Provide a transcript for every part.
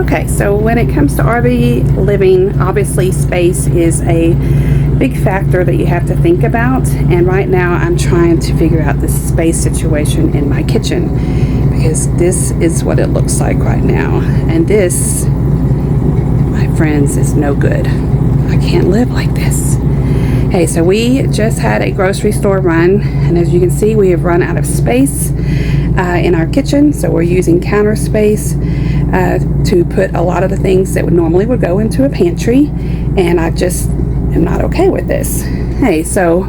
Okay, so when it comes to RV living, obviously space is a big factor that you have to think about. And right now I'm trying to figure out this space situation in my kitchen, because this is what it looks like right now. And this, my friends, is no good. I can't live like this. Hey, so we just had a grocery store run, and as you can see, we have run out of space in our kitchen. So we're using counter space to put a lot of the things that would normally go into a pantry, and I just am not okay with this. Hey, so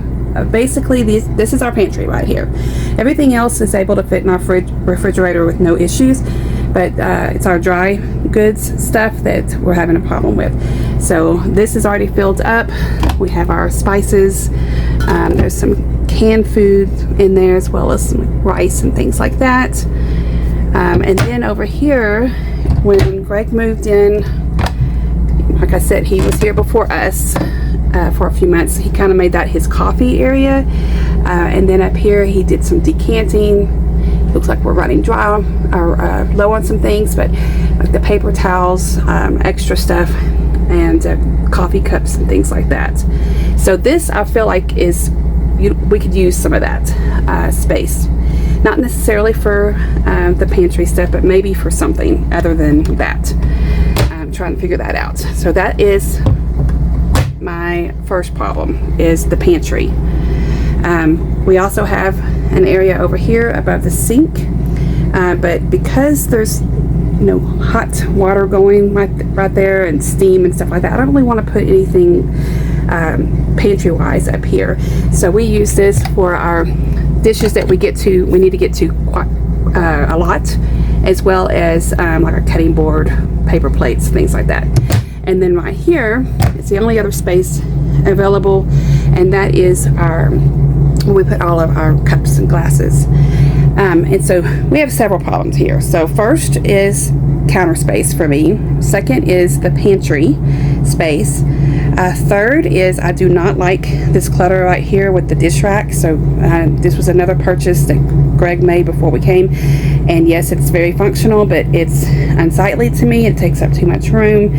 basically this is our pantry right here. Everything else is able to fit in our refrigerator with no issues, but it's our dry goods stuff that we're having a problem with. So this is already filled up. We have our spices. There's some canned food in there, as well as some rice and things like that. And then over here, when Greg moved in, like I said, he was here before us for a few months. He kind of made that his coffee area. And then up here, he did some decanting. Looks like we're running dry or low on some things, but like the paper towels, extra stuff, and coffee cups and things like that. So this, I feel like, is we could use some of that space. Not necessarily for the pantry stuff, but maybe for something other than that. I'm trying to figure that out. So that is my first problem, is the pantry. We also have an area over here above the sink, but because there's hot water going right there and steam and stuff like that, I don't really want to put anything pantry wise up here. So we use this for our dishes that we need to get to quite a lot, as well as like our cutting board, paper plates, things like that. And then right here is the only other space available, and that is where we put all of our cups and glasses. And so we have several problems here. So first is counter space for me. Second is the pantry space. Third is I do not like this clutter right here with the dish rack. So this was another purchase that Greg made before we came, and yes, it's very functional, but it's unsightly to me. It takes up too much room.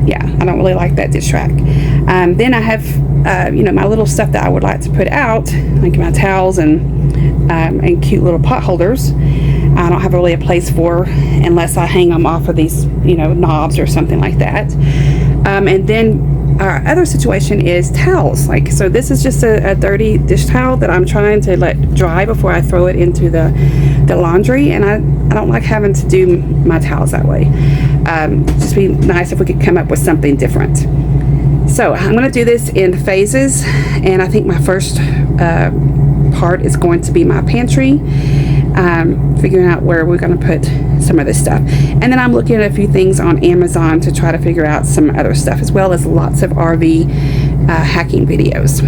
Yeah, I don't really like that dish rack. Then I have my little stuff that I would like to put out, like my towels and cute little pot holders. I don't have really a place for, unless I hang them off of these knobs or something like that. And then our other situation is towels. So this is just a dirty dish towel that I'm trying to let dry before I throw it into the laundry, and I don't like having to do my towels that way. Just be nice if we could come up with something different. So I'm going to do this in phases, and I think my first part is going to be my pantry, figuring out where we're going to put some of this stuff. And then I'm looking at a few things on Amazon to try to figure out some other stuff, as well as lots of RV hacking videos.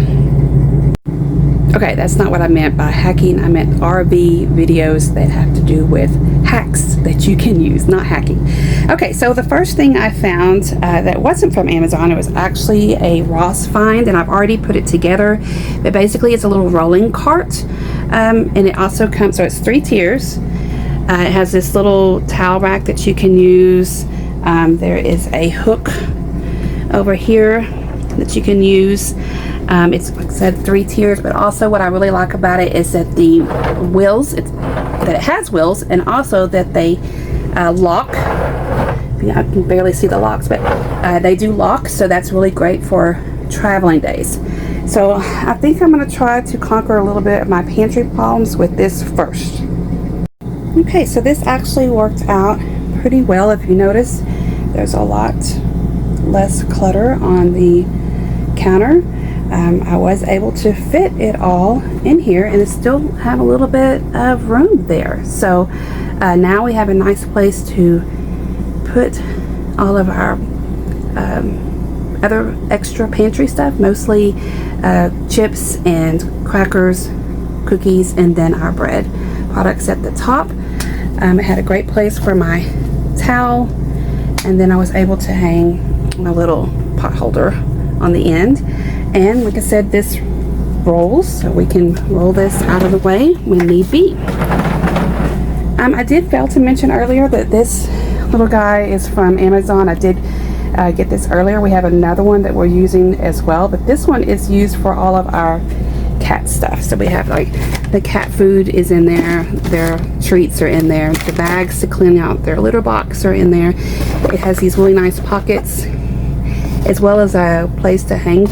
Okay, that's not what I meant by hacking. I meant RV videos that have to do with hacks that you can use, not hacking. Okay, so the first thing I found that wasn't from Amazon, it was actually a Ross find, and I've already put it together. But basically, it's a little rolling cart, and it also comes, so it's 3 tiers. It has this little towel rack that you can use. There is a hook over here that you can use. It's, like I said, 3 tiers, but also what I really like about it is that the wheels, that it has wheels, and also that they lock. I can barely see the locks, but they do lock, so that's really great for traveling days. So I think I'm going to try to conquer a little bit of my pantry problems with this first. Okay, so this actually worked out pretty well. If you notice, there's a lot less clutter on the counter. I was able to fit it all in here, and it still have a little bit of room there. So now we have a nice place to put all of our other extra pantry stuff, mostly chips and crackers, cookies, and then our bread products at the top. It had a great place for my towel, and then I was able to hang my little pot holder on the end. And like I said, this rolls, so we can roll this out of the way when need be. I did fail to mention earlier that this little guy is from Amazon. I did get this earlier. We have another one that we're using as well, but this one is used for all of our cat stuff. So we have like the cat food is in there, their treats are in there, the bags to clean out their litter box are in there. It has these really nice pockets, as well as a place to hang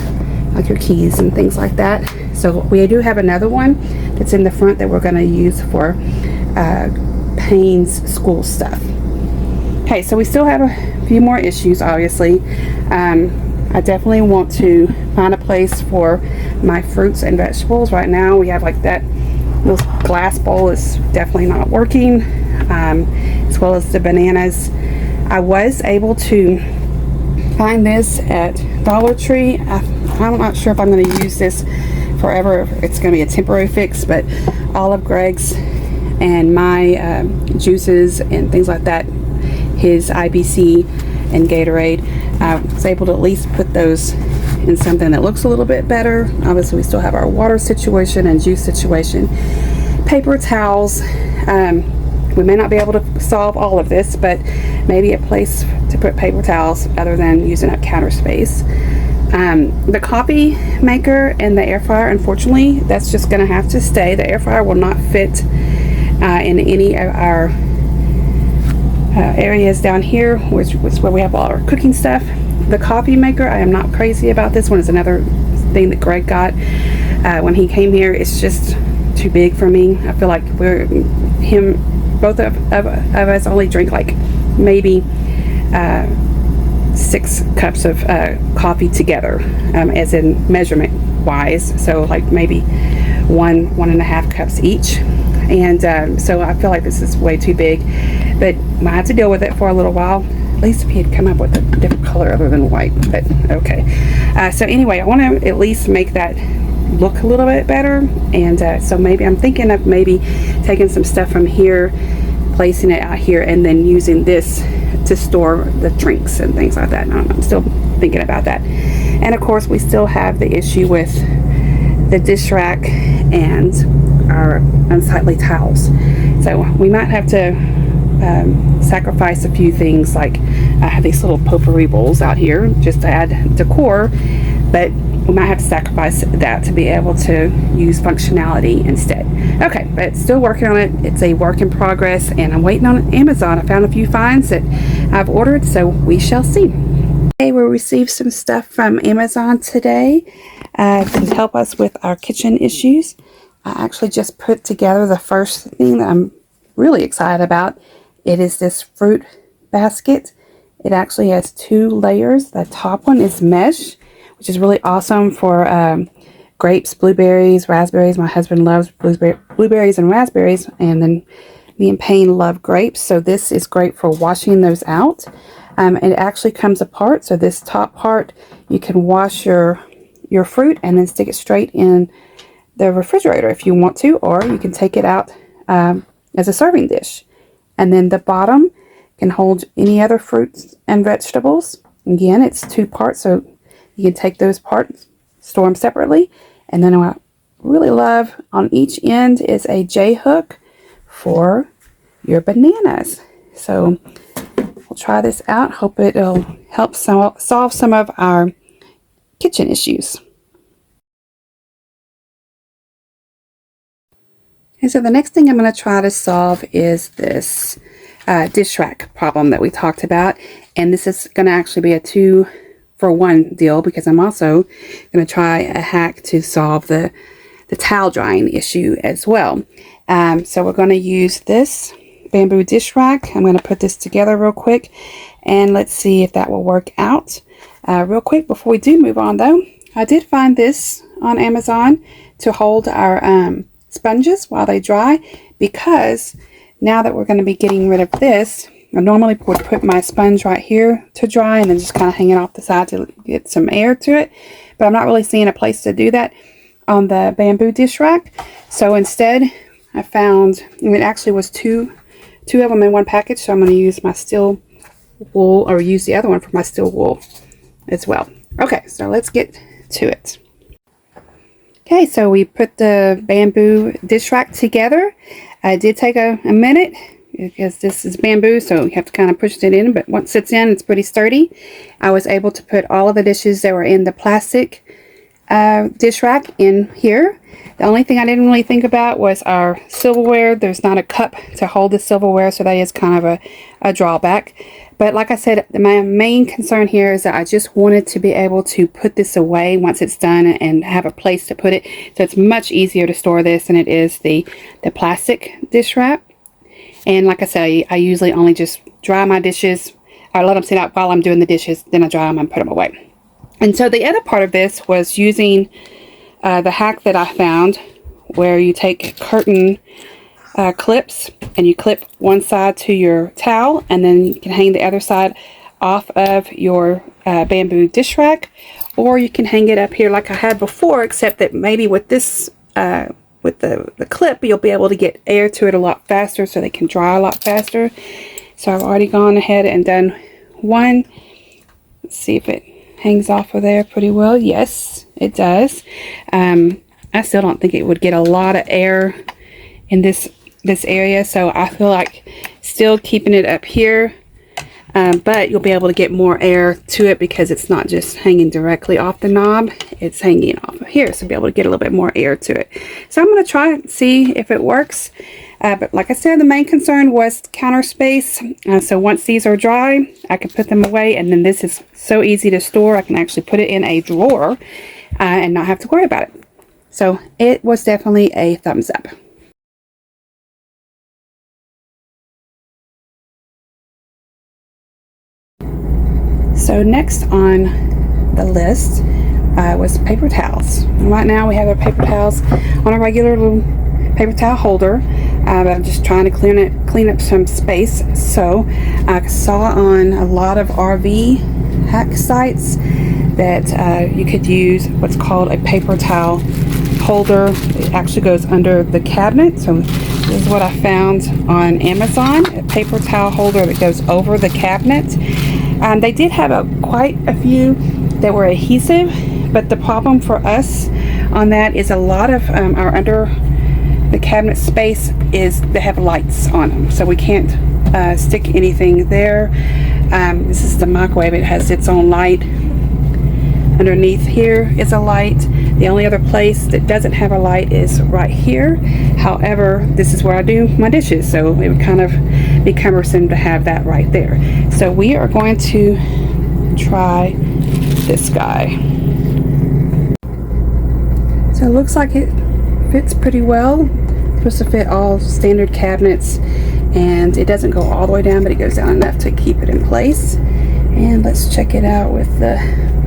like your keys and things like that. So we do have another one that's in the front that we're going to use for Payne's school stuff. Okay, so we still have a few more issues, obviously. I definitely want to find a place for my fruits and vegetables. Right now we have like that little glass bowl is definitely not working, as well as the bananas. I was able to find this at Dollar Tree. I'm not sure if I'm going to use this forever, if it's going to be a temporary fix, but all of Greg's and my juices and things like that, his IBC and Gatorade, I was able to at least put those in something that looks a little bit better. Obviously we still have our water situation and juice situation. Paper towels, we may not be able to solve all of this, but maybe a place to put paper towels other than using up counter space. The coffee maker and the air fryer, unfortunately, that's just going to have to stay. The air fryer will not fit in any of our areas down here, which was where we have all our cooking stuff. The coffee maker, I am not crazy about this one. It's another thing that Greg got when he came here. It's just too big for me. I feel like both of us only drink like maybe 6 cups of coffee together, as in measurement wise. So like maybe 1.5 cups each. And so I feel like this is way too big, but I had to deal with it for a little while. At least if he had come up with a different color other than white, but okay. So anyway, I want to at least make that look a little bit better. And so maybe I'm thinking of maybe taking some stuff from here, placing it out here, and then using this to store the drinks and things like that. I'm still thinking about that. And of course we still have the issue with the dish rack and our unsightly towels. So we might have to sacrifice a few things, like I have these little potpourri bowls out here just to add decor, but we might have to sacrifice that to be able to use functionality instead. Okay, but still working on it. It's a work in progress, and I'm waiting on Amazon. I found a few finds that I've ordered, so we shall see. Okay, we received some stuff from Amazon today to help us with our kitchen issues. I actually just put together the first thing that I'm really excited about. It is this fruit basket. It actually has 2 layers. The top one is mesh, which is really awesome for grapes, blueberries, raspberries. My husband loves blueberries and raspberries, and then me and Payne love grapes. So this is great for washing those out. It actually comes apart. So this top part, you can wash your fruit and then stick it straight in the refrigerator if you want to, or you can take it out as a serving dish. And then the bottom can hold any other fruits and vegetables. Again, it's 2 parts, so you can take those parts, store them separately. And then what I really love, on each end is a J hook for your bananas. So we'll try this out. Hope it'll help solve some of our kitchen issues. And so the next thing I'm going to try to solve is this dish rack problem that we talked about. And this is going to actually be a 2-for-1 deal, because I'm also going to try a hack to solve the towel drying issue as well. So we're going to use this bamboo dish rack. I'm going to put this together real quick, and let's see if that will work out. Real quick before we do move on though, I did find this on Amazon to hold our sponges while they dry, because now that we're going to be getting rid of this, I normally would put my sponge right here to dry and then just kind of hang it off the side to get some air to it, but I'm not really seeing a place to do that on the bamboo dish rack. So instead I found, and it actually was two of them in one package, so I'm going to use my steel wool, or use the other one for my steel wool as well. Okay, so let's get to it. Okay, so we put the bamboo dish rack together. It did take a minute, because this is bamboo, so you have to kind of push it in, but once it's in, it's pretty sturdy. I was able to put all of the dishes that were in the plastic dish rack in here. The only thing I didn't really think about was our silverware. There's not a cup to hold the silverware, so that is kind of a drawback. But like I said, my main concern here is that I just wanted to be able to put this away once it's done and have a place to put it. So it's much easier to store this than it is the plastic dish wrap. And like I said, I usually only just dry my dishes. I let them sit out while I'm doing the dishes, then I dry them and put them away. And so the other part of this was using the hack that I found, where you take curtain clips and you clip one side to your towel, and then you can hang the other side off of your bamboo dish rack, or you can hang it up here like I had before, except that maybe with this with the clip you'll be able to get air to it a lot faster, so they can dry a lot faster. So I've already gone ahead and done one. Let's see if it hangs off of there pretty well. Yes, it does. I still don't think it would get a lot of air in this area, so I feel like still keeping it up here, but you'll be able to get more air to it because it's not just hanging directly off the knob, it's hanging off of here, so you'll be able to get a little bit more air to it. So I'm going to try and see if it works. But like I said, the main concern was counter space. So once these are dry, I can put them away, and then this is so easy to store. I can actually put it in a drawer and not have to worry about it. So it was definitely a thumbs up. So next on the list was paper towels. Right now we have our paper towels on a regular little paper towel holder, but I'm just trying to clean up some space. So I saw on a lot of RV hack sites that you could use what's called a paper towel holder. It actually goes under the cabinet. So this is what I found on Amazon, a paper towel holder that goes over the cabinet. They did have quite a few that were adhesive, but the problem for us on that is a lot of our under the cabinet space is they have lights on them, so we can't stick anything there. This is the microwave. It has its own light. Underneath here is a light. The only other place that doesn't have a light is right here. However, this is where I do my dishes, so it would kind of be cumbersome to have that right there. So we are going to try this guy. So it looks like it fits pretty well. It's supposed to fit all standard cabinets, and it doesn't go all the way down, but it goes down enough to keep it in place. And let's check it out with the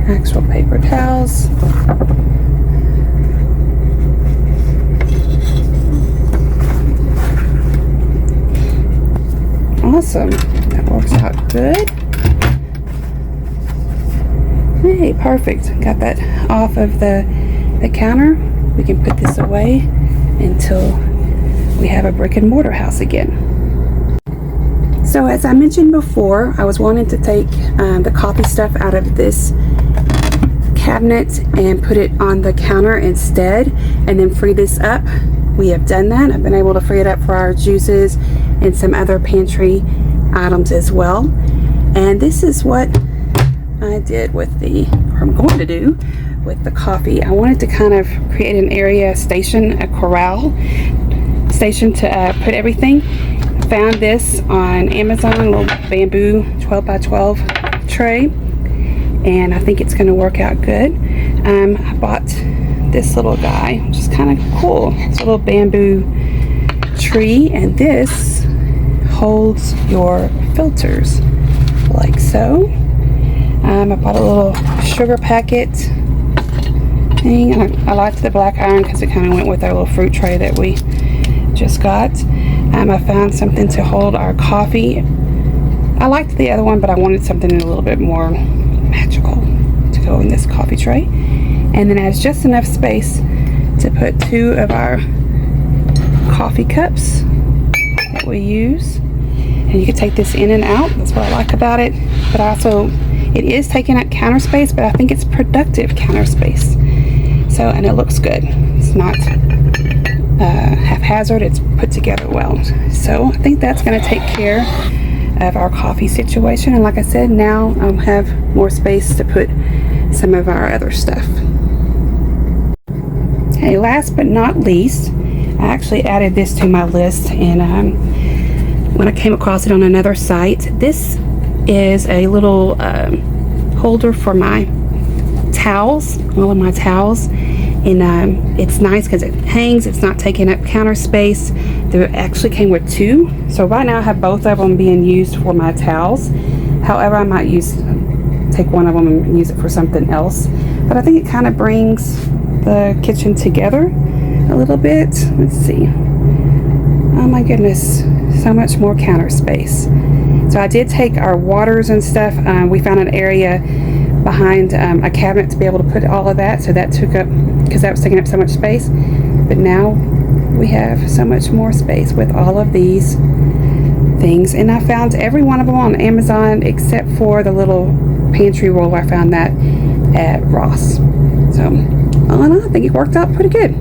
actual paper towels. Awesome, that works out good. Hey, perfect. Got that off of the counter. We can put this away until we have a brick and mortar house again. So as I mentioned before, I was wanting to take the coffee stuff out of this cabinet and put it on the counter instead, and then free this up. We have done that. I've been able to free it up for our juices and some other pantry items as well. And this is what I did with or I'm going to do with the coffee. I wanted to kind of create an area station, a corral station to put everything. Found this on Amazon, a little bamboo 12 by 12 tray, and I think it's going to work out good. I bought this little guy, which is kind of cool. It's a little bamboo tree, and this holds your filters like so. I bought a little sugar packet thing, and I liked the black iron because it kind of went with our little fruit tray that we just got. I found something to hold our coffee. I liked the other one, but I wanted something a little bit more magical to go in this coffee tray. And then it has just enough space to put 2 of our coffee cups that we use. And you can take this in and out. That's what I like about it. But also, it is taking up counter space, but I think it's productive counter space. So, and it looks good. It's not haphazard. It's put together well. So I think that's going to take care of our coffee situation. And like I said, now I'll have more space to put some of our other stuff. Okay, last but not least, I actually added this to my list, and when I came across it on another site. This is a little holder for my towels, all of my towels, and it's nice because it hangs, it's not taking up counter space. There actually came with two, so right now I have both of them being used for my towels. However, I might take one of them and use it for something else, but I think it kind of brings the kitchen together a little bit. Let's see. Oh my goodness, so much more counter space. So I did take our waters and stuff. We found an area behind a cabinet to be able to put all of that, so that took up, because that was taking up so much space. But now we have so much more space with all of these things, and I found every one of them on Amazon except for the little pantry roll. I found that at Ross. So all in all, I think it worked out pretty good.